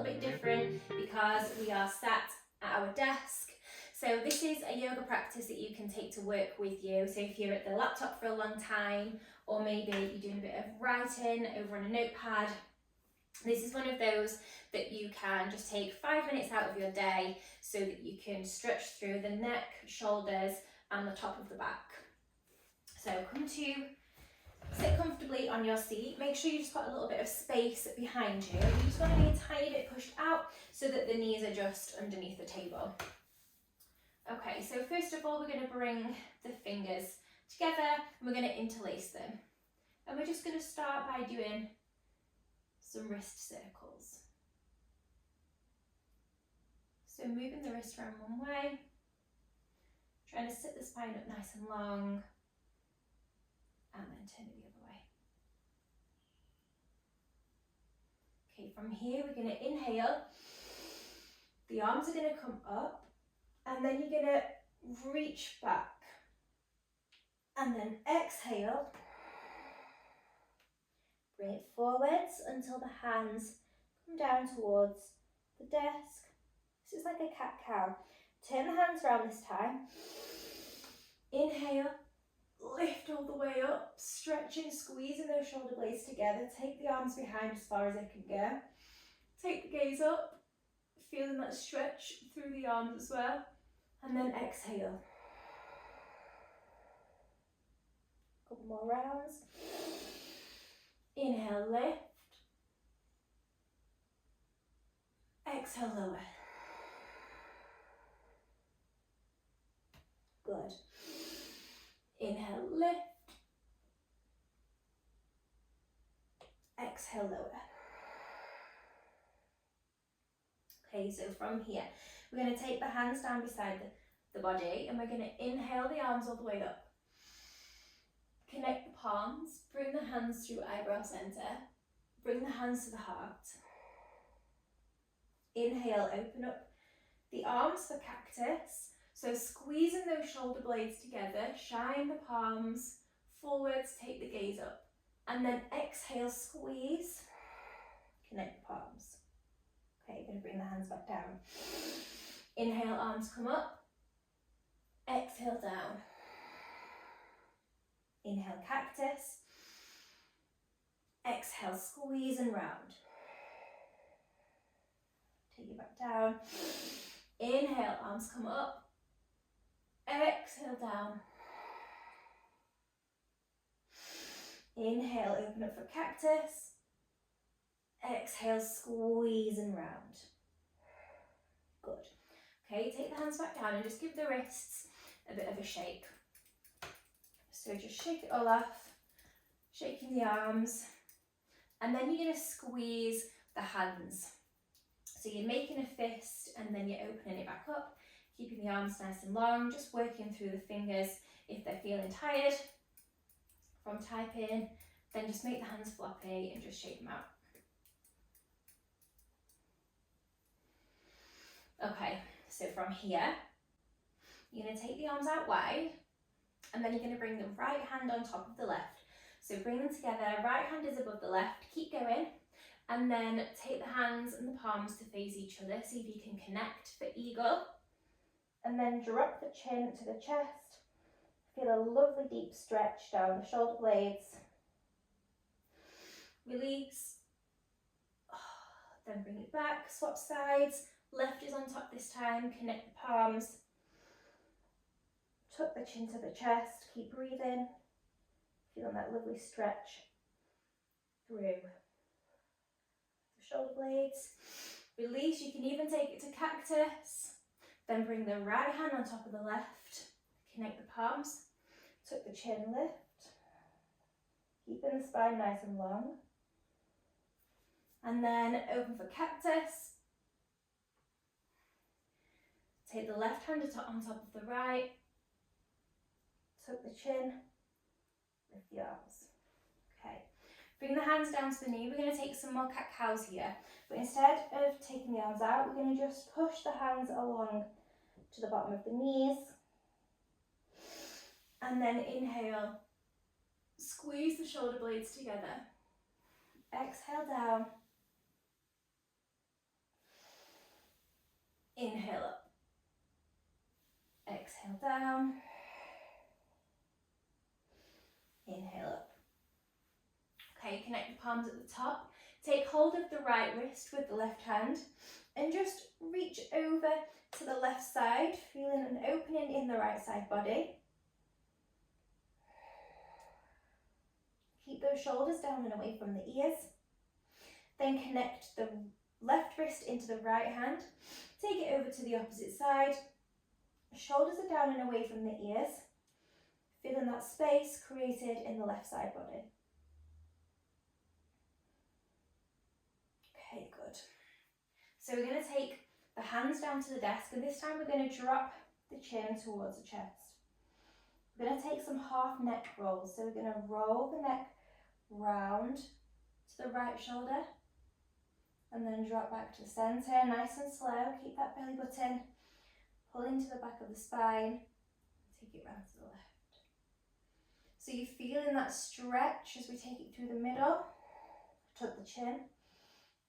little bit different because we are sat at our desk. So this is a yoga practice that you can take to work with you. So if you're at the laptop for a long time, or maybe you're doing a bit of writing over on a notepad, this is one of those that you can just take 5 minutes out of your day so that you can stretch through the neck, shoulders, and the top of the back. So come to sit comfortably on your seat. Make sure you just got a little bit of space behind you. You just want to be a tiny bit pushed out so that the knees are just underneath the table. Okay, so first of all, we're going to bring the fingers together and we're going to interlace them. And we're just going to start by doing some wrist circles. So moving the wrist around one way, trying to sit the spine up nice and long, and then turn it the other way. Okay, from here we're going to inhale, the arms are going to come up, and then you're going to reach back, and then exhale, bring it forwards until the hands come down towards the desk. This is like a cat-cow. Turn the hands around this time. Inhale, lift all the way up, stretching, squeezing those shoulder blades together. Take the arms behind as far as they can go. Take the gaze up, feeling that stretch through the arms as well. And then exhale. Couple more rounds. Inhale, lift. Exhale, lower. Good. Inhale, lift. Exhale, lower. Okay, so from here, we're going to take the hands down beside the body and we're going to inhale the arms all the way up. Connect the palms, bring the hands through eyebrow center, bring the hands to the heart. Inhale, open up the arms for cactus. So squeezing those shoulder blades together, shine the palms forwards, take the gaze up. And then exhale, squeeze, connect the palms. Okay, you're going to bring the hands back down. Inhale, arms come up. Exhale, down. Inhale, cactus. Exhale, squeeze and round. Take it back down. Inhale, arms come up. Exhale, down. Inhale, open up for cactus. Exhale, squeeze and round. Good. Okay, take the hands back down and just give the wrists a bit of a shake. So just shake it all off, shaking the arms, and then you're going to squeeze the hands. So you're making a fist and then you're opening it back up, keeping the arms nice and long, just working through the fingers if they're feeling tired from typing. Then just make the hands floppy and just shake them out. Okay, so from here, you're going to take the arms out wide, and then you're going to bring the right hand on top of the left. So bring them together, right hand is above the left, keep going, and then take the hands and the palms to face each other. See if you can connect for eagle, and then drop the chin to the chest. Feel a lovely deep stretch down the shoulder blades. Release, then bring it back, swap sides. Left is on top this time, connect the palms. Tuck the chin to the chest, keep breathing. Feeling that lovely stretch through the shoulder blades. Release, you can even take it to cactus. Then bring the right hand on top of the left. Connect the palms. Tuck the chin, lift. Keeping the spine nice and long. And then open for cactus. Take the left hand on top of the right. Tuck the chin. Lift the arms. Okay. Bring the hands down to the knee. We're going to take some more cat-cows here. But instead of taking the arms out, we're going to just push the hands along to the bottom of the knees. And then inhale. Squeeze the shoulder blades together. Exhale down. Inhale up. Exhale down. Inhale up. Okay, connect the palms at the top. Take hold of the right wrist with the left hand and just reach over to the left side, feeling an opening in the right side body. Keep those shoulders down and away from the ears. Then connect the left wrist into the right hand. Take it over to the opposite side. Shoulders are down and away from the ears. Feeling that space created in the left side body. Okay, good. So we're going to take the hands down to the desk, and this time we're going to drop the chin towards the chest. We're going to take some half neck rolls. So we're going to roll the neck round to the right shoulder and then drop back to center, nice and slow. Keep that belly button, pull into the back of the spine, take it round to the left. So you're feeling that stretch as we take it through the middle, tuck the chin,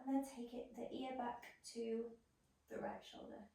and then take it the ear back to the right shoulder.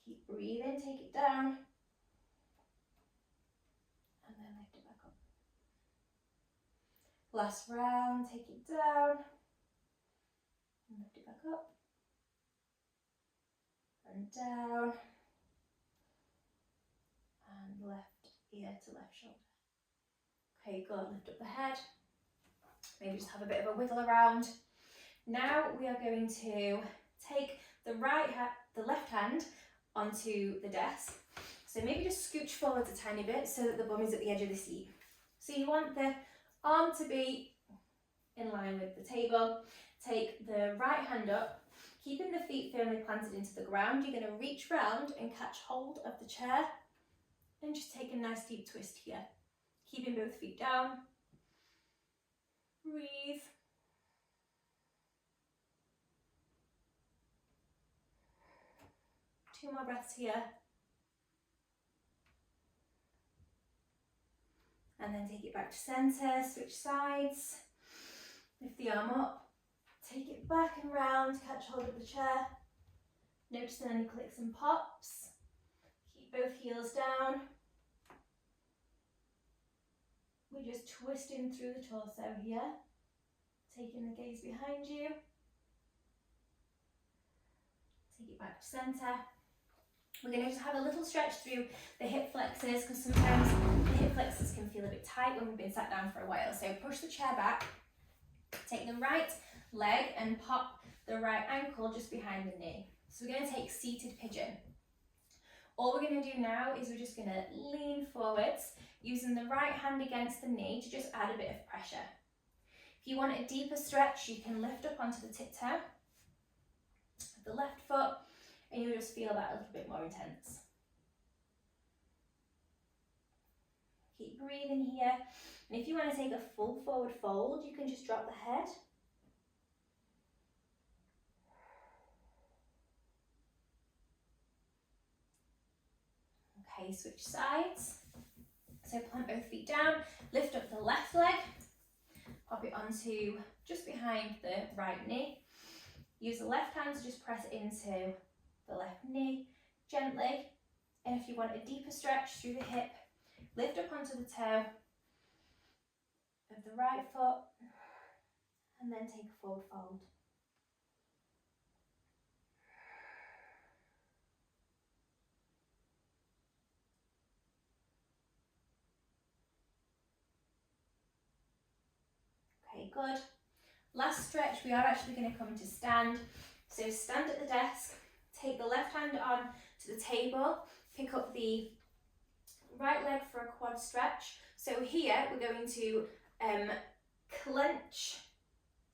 Keep breathing, take it down, and then lift it back up. Last round, take it down, and lift it back up, and down, and left ear to left shoulder. Okay, good, lift up the head, maybe just have a bit of a wiggle around. Now we are going to take the left hand onto the desk. So maybe just scooch forwards a tiny bit so that the bum is at the edge of the seat. So you want the arm to be in line with the table. Take the right hand up, keeping the feet firmly planted into the ground. You're going to reach round and catch hold of the chair and just take a nice deep twist here. Keeping both feet down. Breathe. Two more breaths here. And then take it back to center, switch sides. Lift the arm up, take it back and round, catch hold of the chair. Noticing any clicks and pops. Keep both heels down. We're just twisting through the torso here. Taking the gaze behind you. Take it back to center. We're going to just have a little stretch through the hip flexors because sometimes the hip flexors can feel a bit tight when we've been sat down for a while. So push the chair back, take the right leg and pop the right ankle just behind the knee. So we're going to take seated pigeon. All we're going to do now is we're just going to lean forwards using the right hand against the knee to just add a bit of pressure. If you want a deeper stretch, you can lift up onto the tiptoe of the left foot, and you'll just feel that a little bit more intense. Keep breathing here. And if you want to take a full forward fold, you can just drop the head. Okay, switch sides. So plant both feet down, lift up the left leg, pop it onto just behind the right knee. Use the left hand to just press into the left knee gently, and if you want a deeper stretch through the hip, lift up onto the toe of the right foot and then take a forward fold. Okay, good. Last stretch, we are actually going to come to stand. So stand at the desk. Take the left hand on to the table, pick up the right leg for a quad stretch. So here we're going to clench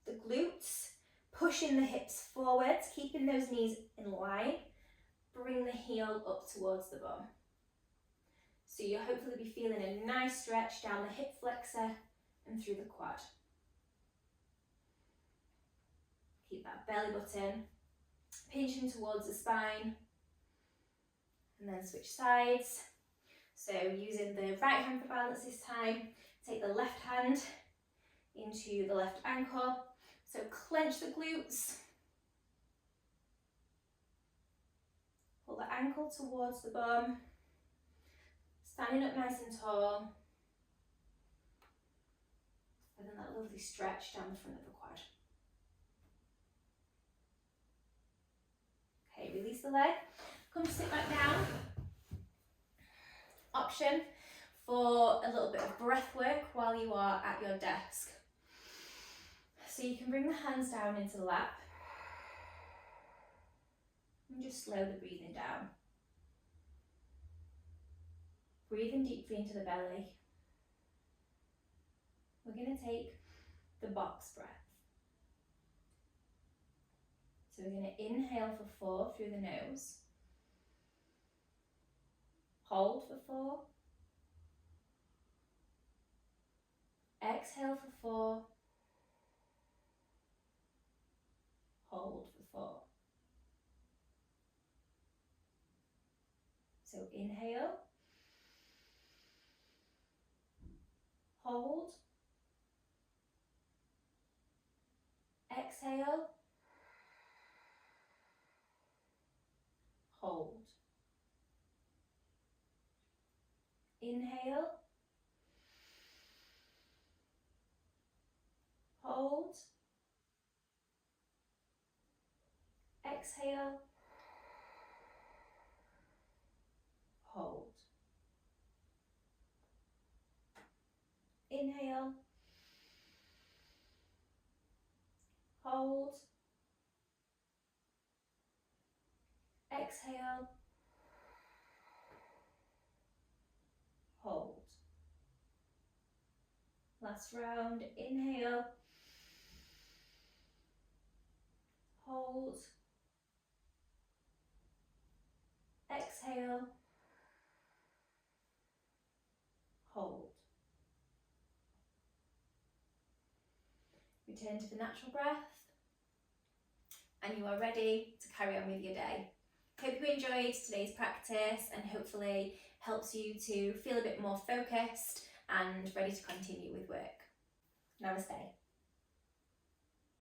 the glutes, pushing the hips forwards, keeping those knees in line. Bring the heel up towards the bum. So you'll hopefully be feeling a nice stretch down the hip flexor and through the quad. Keep that belly button pinching towards the spine, and then switch sides. So using the right hand for balance this time, take the left hand into the left ankle. So clench the glutes. Pull the ankle towards the bum. Standing up nice and tall. And then that lovely stretch down the front of the quad. Okay, release the leg. Come sit back down. Option for a little bit of breath work while you are at your desk. So you can bring the hands down into the lap. And just slow the breathing down. Breathing deeply into the belly. We're going to take the box breath. So we're going to inhale for 4 through the nose. Hold for 4. Exhale for 4. Hold for 4. So inhale. Hold. Exhale. Hold. Inhale. Hold. Exhale. Hold. Inhale. Hold. Exhale. Hold. Last round. Inhale. Hold. Exhale. Hold. Return to the natural breath. And you are ready to carry on with your day. Hope you enjoyed today's practice and hopefully helps you to feel a bit more focused and ready to continue with work. Namaste.